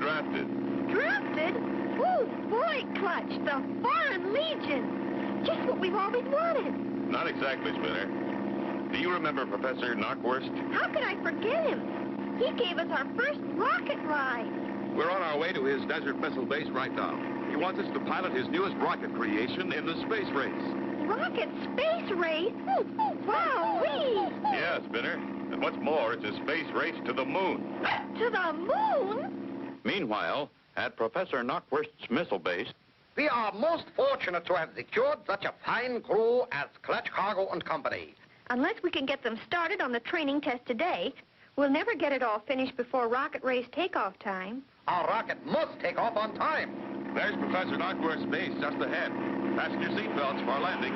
drafted. Drafted? Oh, boy, Clutch, the Foreign Legion. Just what we've always wanted. Not exactly, Spinner. Do you remember Professor Knockwurst? How could I forget him? He gave us our first rocket ride. We're on our way to his Desert Missile Base right now. He wants us to pilot his newest rocket creation in the space race. Rocket space race? Wow-wee! Yeah, Spinner. And what's more, it's a space race to the moon. To the moon? Meanwhile, at Professor Knockwurst's missile base, We are most fortunate to have secured such a fine crew as Clutch Cargo and Company. Unless we can get them started on the training test today, we'll never get it all finished before rocket race takeoff time. Our rocket must take off on time. there's Professor Knockwurst's base just ahead. Fasten your seatbelts for landing.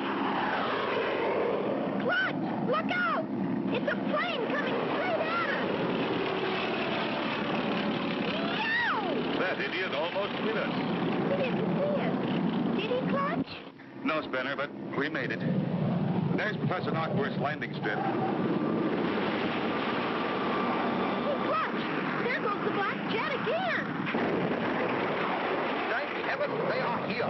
Clutch, look out! It's a plane coming straight at us! No! That idiot almost hit us. He didn't see us. Did he, Clutch? No, Spinner, but we made it. There's Professor Knockwurst's landing strip. Oh, Clutch! There goes the black jet again! Thank heaven they are here.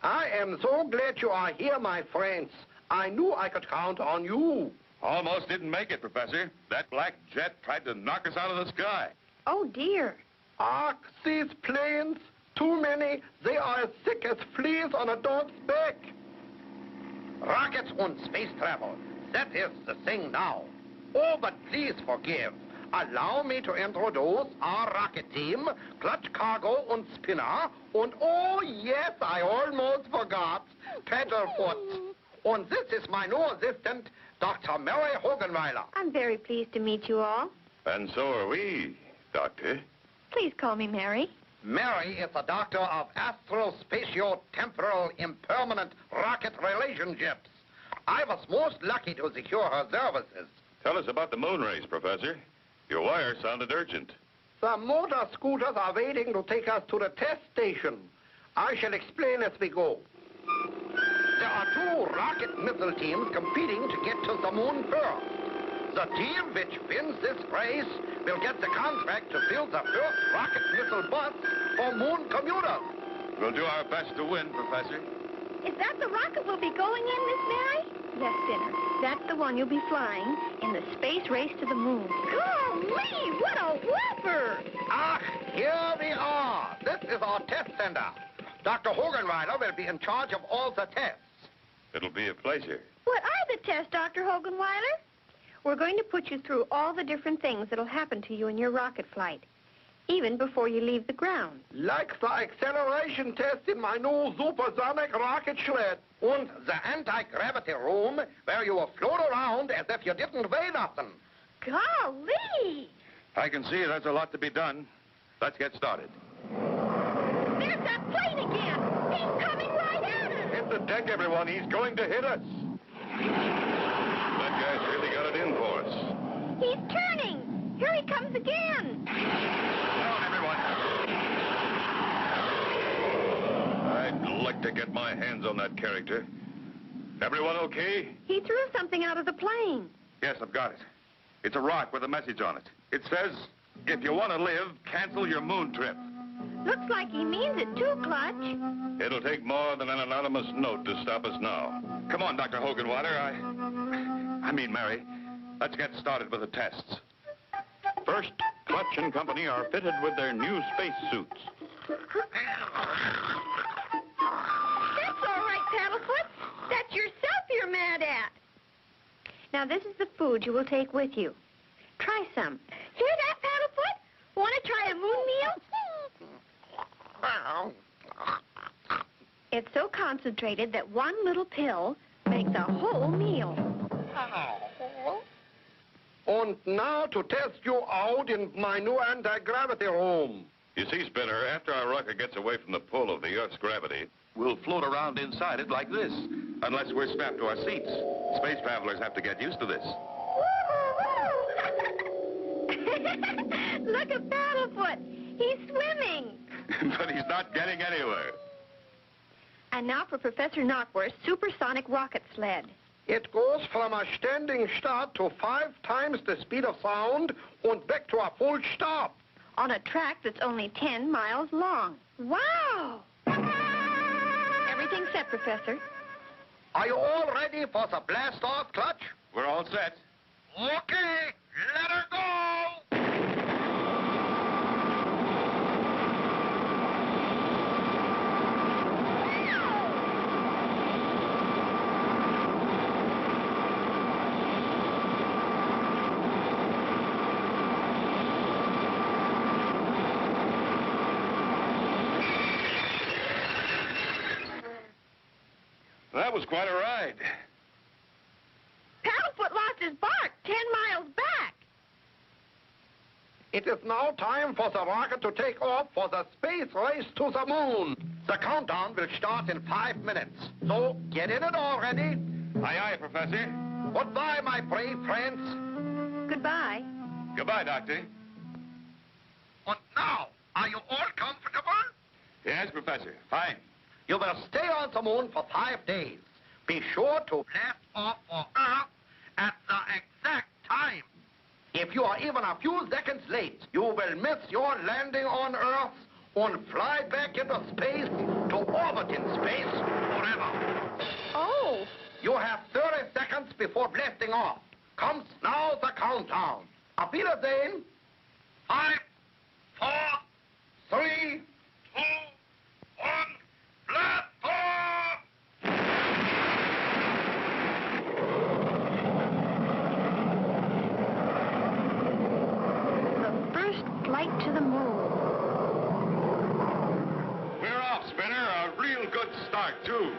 I am so glad you are here, my friends. I knew I could count on you. Almost didn't make it, Professor. That black jet tried to knock us out of the sky. Oh, dear. Ah, these planes, too many. They are as thick as fleas on a dog's back. Rockets and space travel. That is the thing now. Oh, but please forgive. Allow me to introduce our rocket team, Clutch Cargo and Spinner, and oh, yes, I almost forgot, Paddlefoot. And this is my new assistant, Dr. Mary Hogenweiler. I'm very pleased to meet you all. And so are we, Doctor. Please call me Mary. Mary is the doctor of astro-spatio-temporal impermanent rocket relationships. I was most lucky to secure her services. Tell us about the moon race, Professor. Your wire sounded urgent. The motor scooters are waiting to take us to the test station. I shall explain as we go. There are two rocket missile teams competing to get to the moon first. The team which wins this race will get the contract to build the first rocket missile bus for moon commuters. We'll do our best to win, Professor. Is that the rocket we'll be going in, Miss Mary? Yes, Spinner. That's the one you'll be flying in the space race to the moon. Golly, what a whopper! Ah, here we are. This is our test center. Dr. Hogenweiler will be in charge of all the tests. It'll be a pleasure. What are the tests, Dr. Hogenweiler? We're going to put you through all the different things that'll happen to you in your rocket flight, even before you leave the ground. Like the acceleration test in my new supersonic rocket sled. And the anti-gravity room where you will float around as if you didn't weigh nothing. Golly! I can see there's a lot to be done. Let's get started. There's that plane again! He's coming right at us! Hit the deck, everyone. He's going to hit us. That guy's really got it in for us. He's turning! Here he comes again! Down, everyone. I'd like to get my hands on that character. Everyone okay? He threw something out of the plane. Yes, I've got it. It's a rock with a message on it. It says, if you want to live, cancel your moon trip. Looks like he means it too, Clutch. It'll take more than an anonymous note to stop us now. Come on, Dr. Hogenweiler. I mean, Mary, let's get started with the tests. First, Clutch and Company are fitted with their new space suits. That's all right, Paddlefoot. That's yourself you're mad at. Now, this is the food you will take with you. Try some. Hear that, Paddlefoot? Want to try a moon meal? It's so concentrated that one little pill makes a whole meal. And now to test you out in my new anti-gravity room. You see, Spinner, after our rocket gets away from the pull of the Earth's gravity, We'll float around inside it like this, unless we're strapped to our seats. Space travelers have to get used to this. Look at Paddlefoot. He's swimming. but he's not getting anywhere. And now for Professor Knockwurst's supersonic rocket sled. It goes from a standing start to 5 times the speed of sound and back to a full stop. On a track that's only 10 miles long. Wow! Everything's set, Professor. Are you all ready for the blast-off, Clutch? We're all set. Okay, let her go! That was quite a ride. Paddlefoot lost his bark 10 miles back. It is now time for the rocket to take off for the space race to the moon. The countdown will start in 5 minutes. So get in it already. Aye, aye, Professor. Goodbye, my brave friends. Goodbye. Goodbye, Doctor. And now, are you all comfortable? Yes, Professor. Fine. You will stay on the moon for 5 days. Be sure to blast off for Earth at the exact time. If you are even a few seconds late, you will miss your landing on Earth and fly back into space to orbit in space forever. Oh. You have 30 seconds before blasting off. Comes now the countdown. Auf Wiedersehen. 5, 4, 3, 2, 1. Blast off! The first flight to the moon. We're off, Spinner. A real good start, too.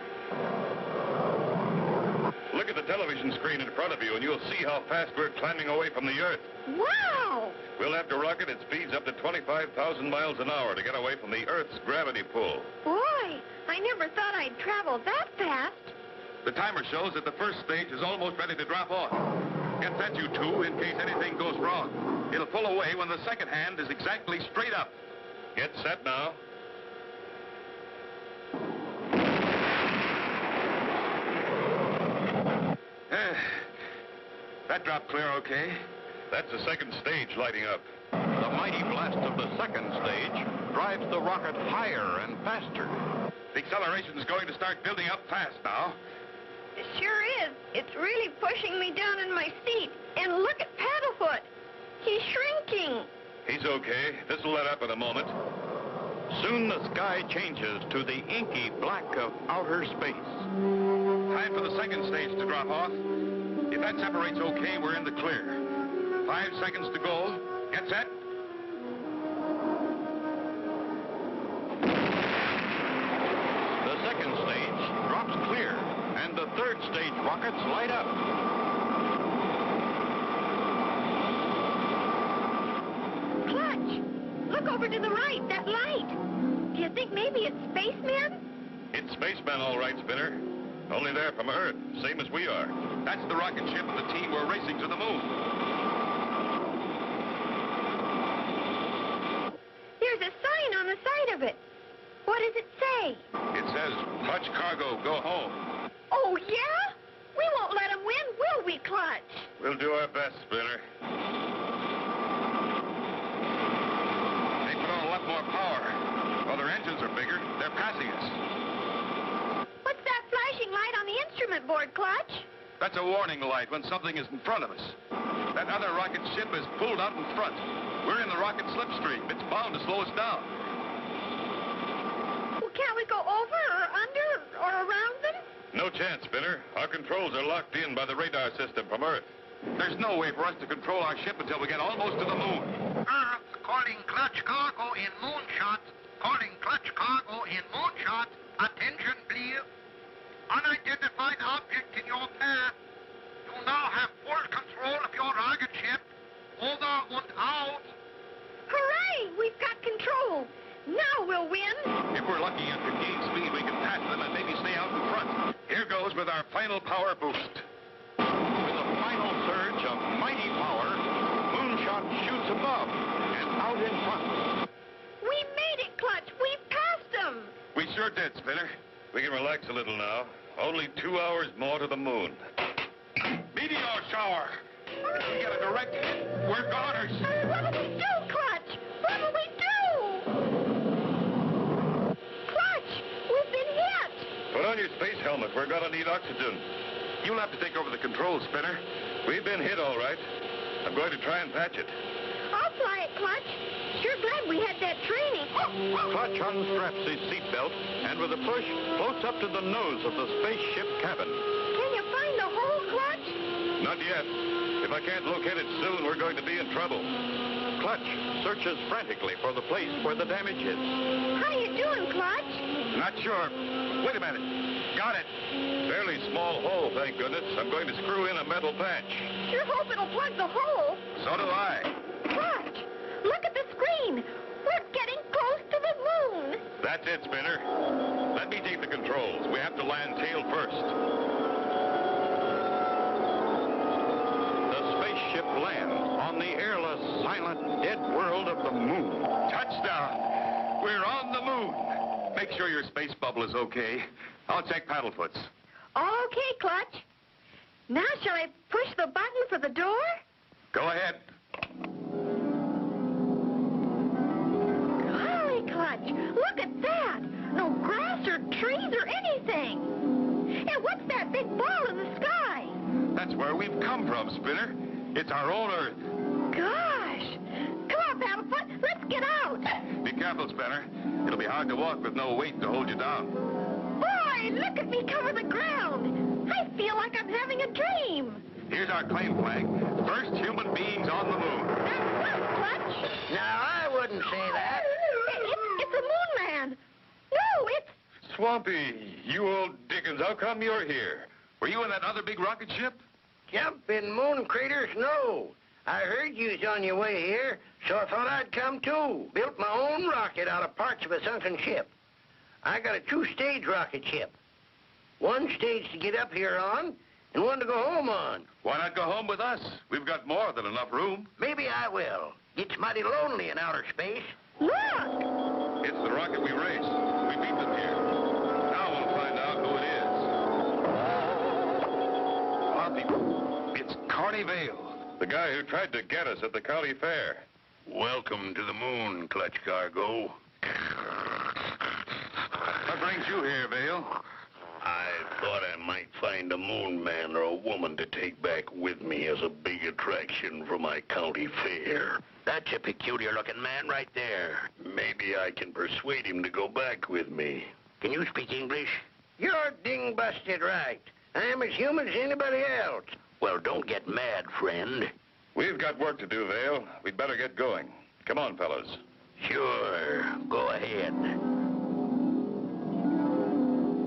Look at the television screen in front of you, and you'll see how fast we're climbing away from the Earth. Wow! We'll have to rocket at speeds up to 25,000 miles an hour to get away from the Earth's gravity pull. Boy, I never thought I'd travel that fast. The timer shows that the first stage is almost ready to drop off. Get set, you two, in case anything goes wrong. It'll pull away when the second hand is exactly straight up. Get set now. That dropped clear okay. That's the second stage lighting up. The mighty blast of the second stage drives the rocket higher and faster. The acceleration is going to start building up fast now. It sure is. It's really pushing me down in my seat. And look at Paddlefoot. He's shrinking. He's okay. This'll let up in a moment. Soon the sky changes to the inky black of outer space. Time for the second stage to drop off. If that separates okay, we're in the clear. 5 seconds to go. Get set. The second stage drops clear, and the third stage rockets light up. Clutch, look over to the right, that light. Do you think maybe it's spacemen? It's spacemen, all right, Spinner. Only they're from Earth, same as we are. That's the rocket ship and the team we're racing to the moon. There's a sign on the side of it. What does it say? It says, Clutch Cargo, go home. Oh, yeah? We won't let them win, will we, Clutch? We'll do our best, Spinner. They put on a lot more power. While their engines are bigger, they're passing us. What's that flashing light on the instrument board, Clutch? That's a warning light when something is in front of us. That other rocket ship is pulled out in front. We're in the rocket slipstream. It's bound to slow us down. Well, can't we go over or under or around them? No chance, Spinner. Our controls are locked in by the radar system from Earth. There's no way for us to control our ship until we get almost to the moon. Earth calling Clutch Cargo in moonshot. Calling Clutch Cargo in moonshot. Attention, please. Unidentified object in your path. You now have full control of your rocket ship. Over and out. Hooray! We've got control. Now we'll win. If we're lucky and can gain speed, we can pass them and maybe stay out in front. Here goes with our final power boost. With a final surge of mighty power, Moonshot shoots above and out in front. We made it, Clutch. We've passed them. We sure did, Spinner. We can relax a little now. Only 2 hours more to the moon. meteor shower. If we get a direct hit, we're goners. What'll we do, Clutch? What'll we do? Clutch, we've been hit. Put on your space helmet. We're going to need oxygen. You'll have to take over the controls, Spinner. We've been hit, all right. I'm going to try and patch it. I'll fly it, Clutch. Sure glad we had that training. Clutch unstraps his seatbelt and with a push floats up to the nose of the spaceship cabin. Can you find the hole, Clutch? Not yet. If I can't locate it soon, we're going to be in trouble. Clutch searches frantically for the place where the damage is. How you doing, Clutch? Not sure. Wait a minute. Got it. Fairly small hole, thank goodness. I'm going to screw in a metal patch. Sure hope it'll plug the hole. So do I. Clutch, look at the screen. We're getting close to the moon. That's it, Spinner. Let me take the controls. We have to land tail first. The spaceship lands on the airless, silent, dead world of the moon. Touchdown! We're on the moon. Make sure your space bubble is okay. I'll check Paddlefoot's. Okay, Clutch. Now shall I push the button for the door? Go ahead. Golly, Clutch, look at that. No grass or trees or anything. And what's that big ball in the sky? That's where we've come from, Spinner. It's our own Earth. Gosh. Come on, Paddlefoot, let's get out. Be careful, Spinner. It'll be hard to walk with no weight to hold you down. Boy, look at me cover the ground. I feel like I'm having a dream. Here's our claim flag. First human beings on the moon. That's right, Clutch. Now, I wouldn't say that. It's the moon man. No, it's... Swampy, you old Dickens, how come you're here? Were you in that other big rocket ship? Jumping moon craters? No. I heard you was on your way here, so I thought I'd come too. Built my own rocket out of parts of a sunken ship. I got a two-stage rocket ship. One stage to get up here on, and one to go home on. Why not go home with us? We've got more than enough room. Maybe I will. It's mighty lonely in outer space. Look. It's the rocket we raced. We beat them here. Now we'll find out who it is. Poppy, it's Carney Vale. The guy who tried to get us at the county fair. Welcome to the moon, Clutch Cargo. What brings you here, Vale? I thought I might find a moon man or a woman to take back with me as a big attraction for my county fair. That's a peculiar-looking man right there. Maybe I can persuade him to go back with me. Can you speak English? You're ding-busted right. I'm as human as anybody else. Well, don't get mad, friend. We've got work to do, Vale. We'd better get going. Come on, fellas. Sure. Go ahead.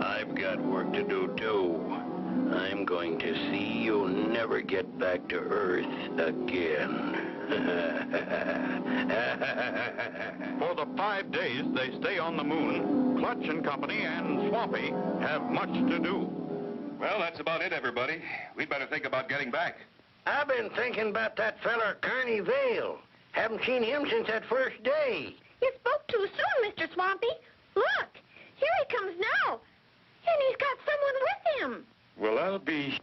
I've got work to do, too. I'm going to see you never get back to Earth again. For the 5 days they stay on the moon, Clutch and Company and Swampy have much to do. Well, that's about it, everybody. We'd better think about getting back. I've been thinking about that feller, Carney Vale. Haven't seen him since that first day. You spoke too soon, Mr. Swampy. Look, here he comes now. And he's got someone with him. Well, I'll be...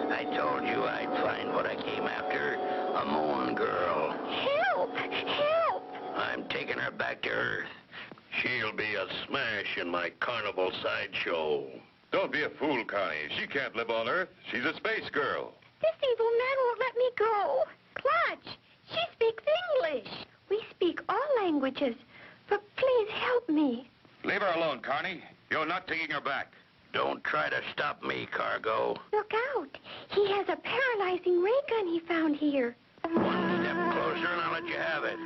I told you I'd find what I came after. A moon girl. Help! Help! I'm taking her back to Earth. She'll be a smash in my carnival sideshow. Don't be a fool, Connie. She can't live on Earth. She's a space girl. This evil man won't let me go. Clutch, she speaks English. We speak all languages. But please help me. Leave her alone, Carney. You're not taking her back. Don't try to stop me, Cargo. Look out. He has a paralyzing ray gun he found here. One step closer and I'll let you have it.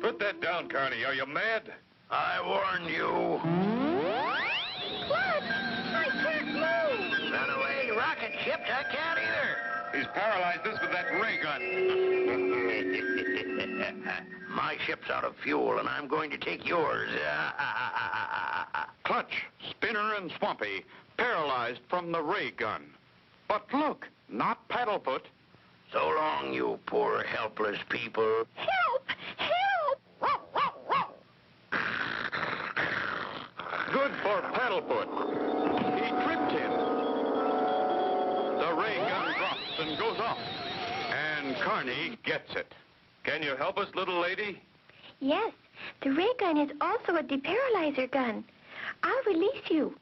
Put that down, Carney. Are you mad? I warned you. Clutch, I can't move. Run away, rocket ships. I can't either. He's paralyzed us with that ray gun. My ship's out of fuel, and I'm going to take yours. Clutch, Spinner, and Swampy paralyzed from the ray gun. But look, not Paddlefoot. So long, you poor, helpless people. Help! Help! Good for Paddlefoot. He tripped him. ray gun drops and goes off. And Carney gets it. Can you help us, little lady? Yes, the ray gun is also a deparalyzer gun. I'll release you.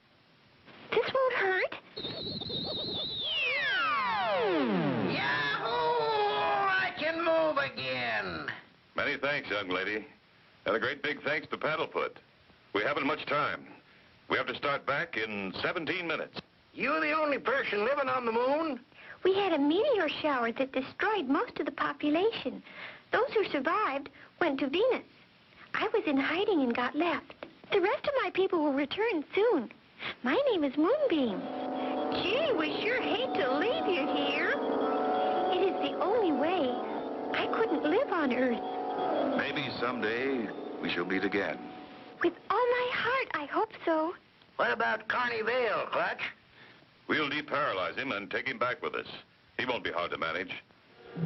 This won't hurt. Yahoo! I can move again. Many thanks, young lady. And a great big thanks to Paddlefoot. We haven't much time. We have to start back in 17 minutes. You the only person living on the moon? We had a meteor shower that destroyed most of the population. Those who survived went to Venus. I was in hiding and got left. The rest of my people will return soon. My name is Moonbeam. Gee, we sure hate to leave you here. It is the only way. I couldn't live on Earth. Maybe someday we shall meet again. With all my heart, I hope so. What about Carney Vale, Clutch? We'll deparalyze him and take him back with us. He won't be hard to manage.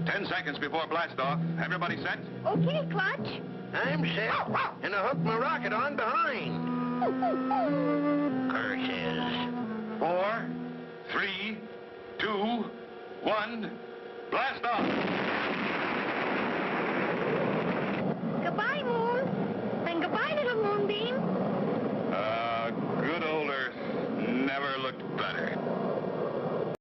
10 seconds before blastoff. Everybody set? Okay, Clutch. I'm set. And I hooked my rocket on behind. Curses. 4, 3, 2, 1, blast off!